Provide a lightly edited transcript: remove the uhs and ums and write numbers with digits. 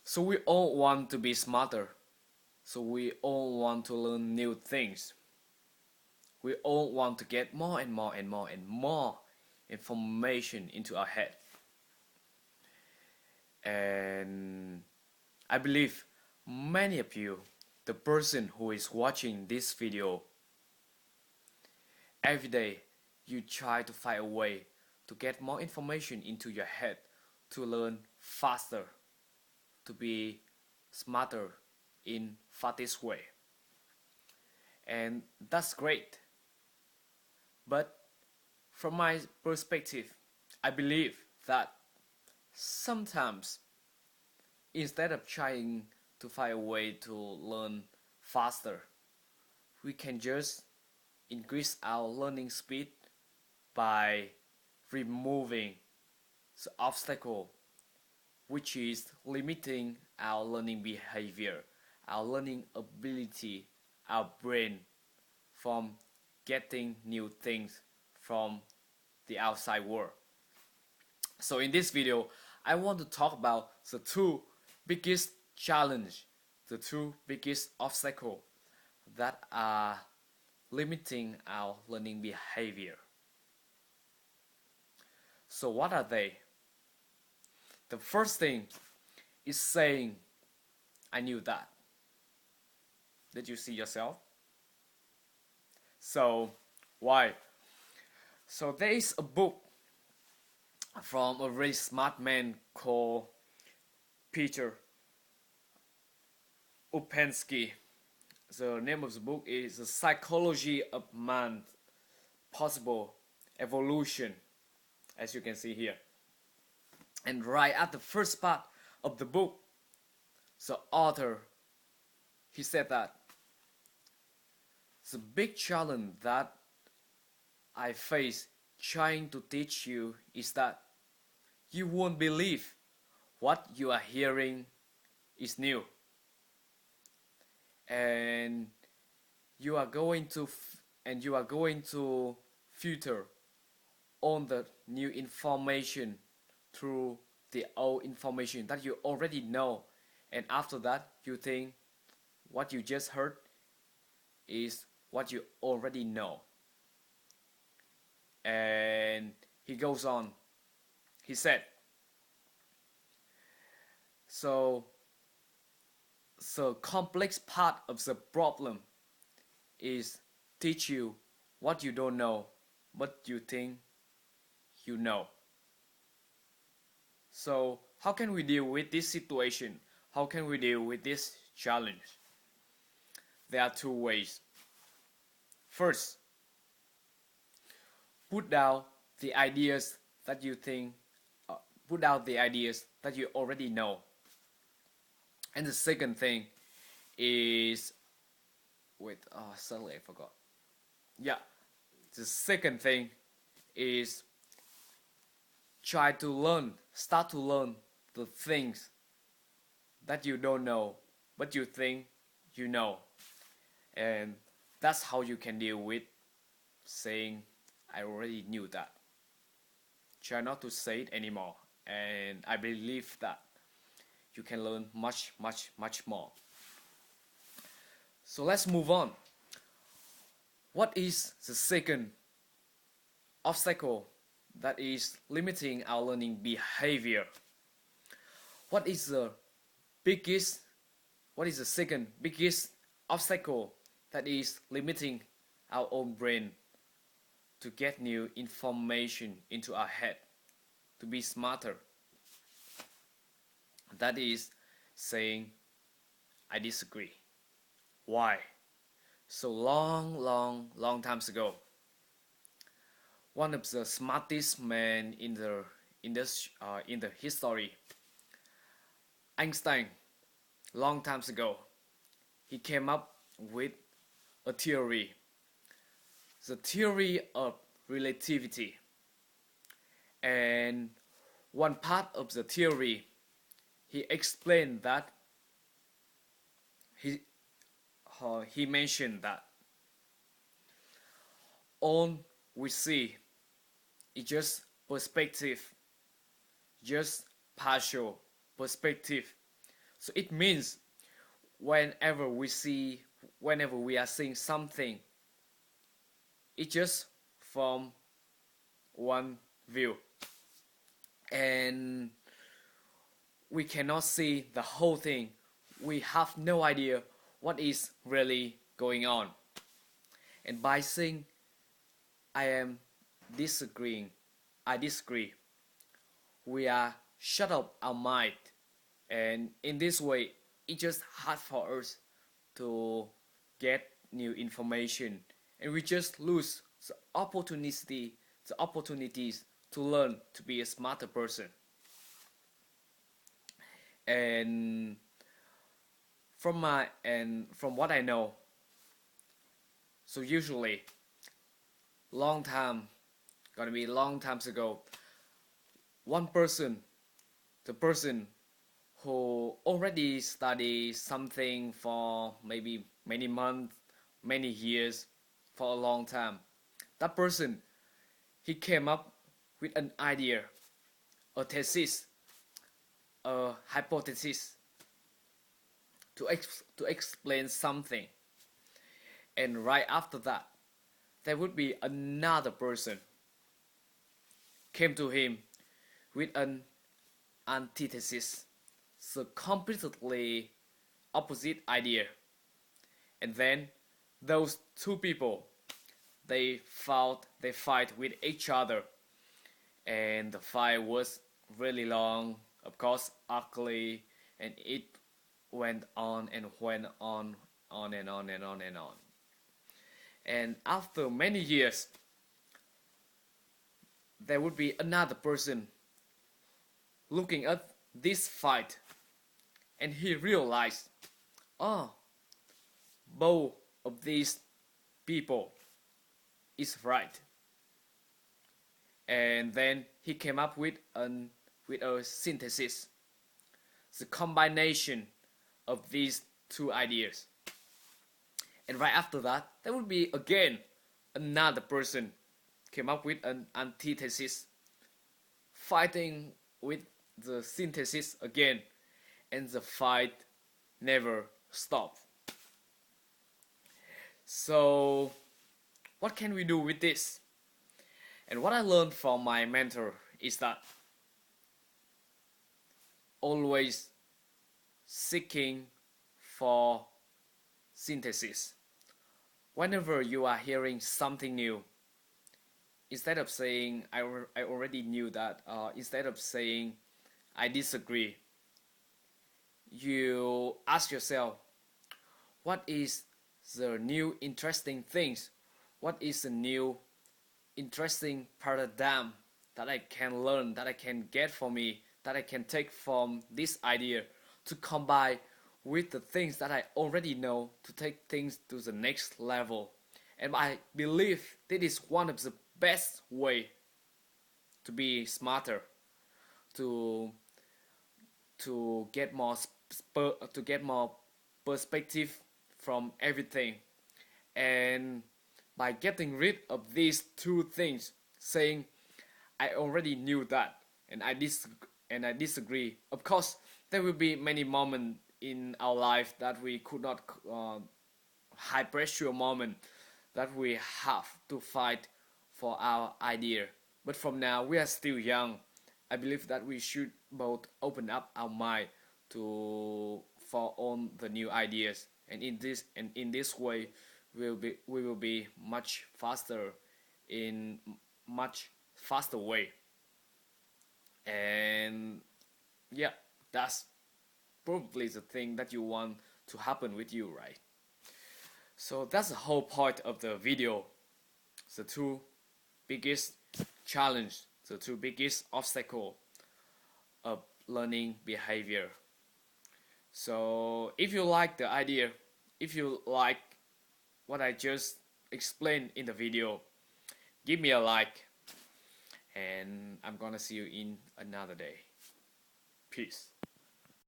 So we all want to be smarter. So we all want to learn new things. We all want to get more and more and more and more information into our head. And I believe many of you, the person who is watching this video, every day you try to find a way to get more information into your head, to learn faster, to be smarter in fastest way. And that's great. But from my perspective, I believe that sometimes instead of trying to find a way to learn faster, we can just increase our learning speed by removing the obstacle which is limiting our learning behavior, our learning ability, our brain from getting new things from the outside world. So in this video, I want to talk about the two biggest challenge, the two biggest obstacle that are limiting our learning behavior. So what are they? The first thing is saying, I knew that. Did you see yourself? So why? So there is a book from a very smart man called Peter Upensky. The name of the book is The Psychology of Man's Possible Evolution, as you can see here. And right at the first part of the book, the author, he said that the big challenge that I face trying to teach you is that you won't believe what you are hearing is new. And you are going to filter on the new information through the old information that you already know, and after that you think what you just heard is what you already know. And he goes on, he said, so the complex part of the problem is teach you what you don't know but you think you know. So how can we deal with this situation? How can we deal with this challenge? There are two ways. First, put down the ideas that you think, put down the ideas that you already know. And the second thing is, suddenly I forgot. Yeah, the second thing is start to learn the things that you don't know, but you think you know. And that's how you can deal with saying, I already knew that. Try not to say it anymore. And I believe that you can learn much, much, much more. So let's move on. What is the second obstacle that is limiting our learning behavior? What is the second biggest obstacle that is limiting our own brain to get new information into our head, to be smarter? That is saying, I disagree. Why? So long times ago, one of the smartest men in the history, Einstein, long times ago, he came up with a theory, the theory of relativity. And one part of the theory, he explained that he mentioned that all we see is just perspective, just partial perspective. So it means whenever we see, whenever we are seeing something, it's just from one view, and we cannot see the whole thing. We have no idea what is really going on. And by saying I am disagreeing, I disagree, we are shut up our mind, and in this way it's just hard for us to get new information, and we just lose the opportunities to learn to be a smarter person. And from what I know, so usually long time, gonna be long times ago, one person, the person who already studied something for maybe many months, many years, for a long time, that person, he came up with an idea, a thesis, a hypothesis to explain something. And right after that, there would be another person came to him with an antithesis, so completely opposite idea. And then those two people, they fight with each other, and the fight was really long, of course ugly, and it went on and went on and on and on and on. And after many years, there would be another person looking at this fight, and he realized, oh, both of these people is right. And then he came up with a synthesis, the combination of these two ideas. And right after that, there would be again another person came up with an antithesis, fighting with the synthesis again, and the fight never stopped. So what can we do with this? And what I learned from my mentor is that always seeking for synthesis. Whenever you are hearing something new, instead of saying I already knew that, instead of saying I disagree, you ask yourself, what is the new interesting things? What is the new interesting paradigm that I can learn, that I can get for me, that I can take from this idea to combine with the things that I already know to take things to the next level. And I believe that is one of the best way to be smarter, to get more to get more perspective from everything. And by getting rid of these two things, saying I already knew that, and I disagree. Of course, there will be many moments in our life that we could not high pressure moment that we have to fight for our idea. But from now, we are still young. I believe that we should both open up our mind to for all the new ideas, and in this way, we will be much faster, in much faster way. And yeah, that's probably the thing that you want to happen with you, right? So that's the whole point of the video. The two biggest challenge, the two biggest obstacle of learning behavior. So if you like the idea, if you like what I just explained in the video, give me a like, and I'm gonna see you in another day. Peace.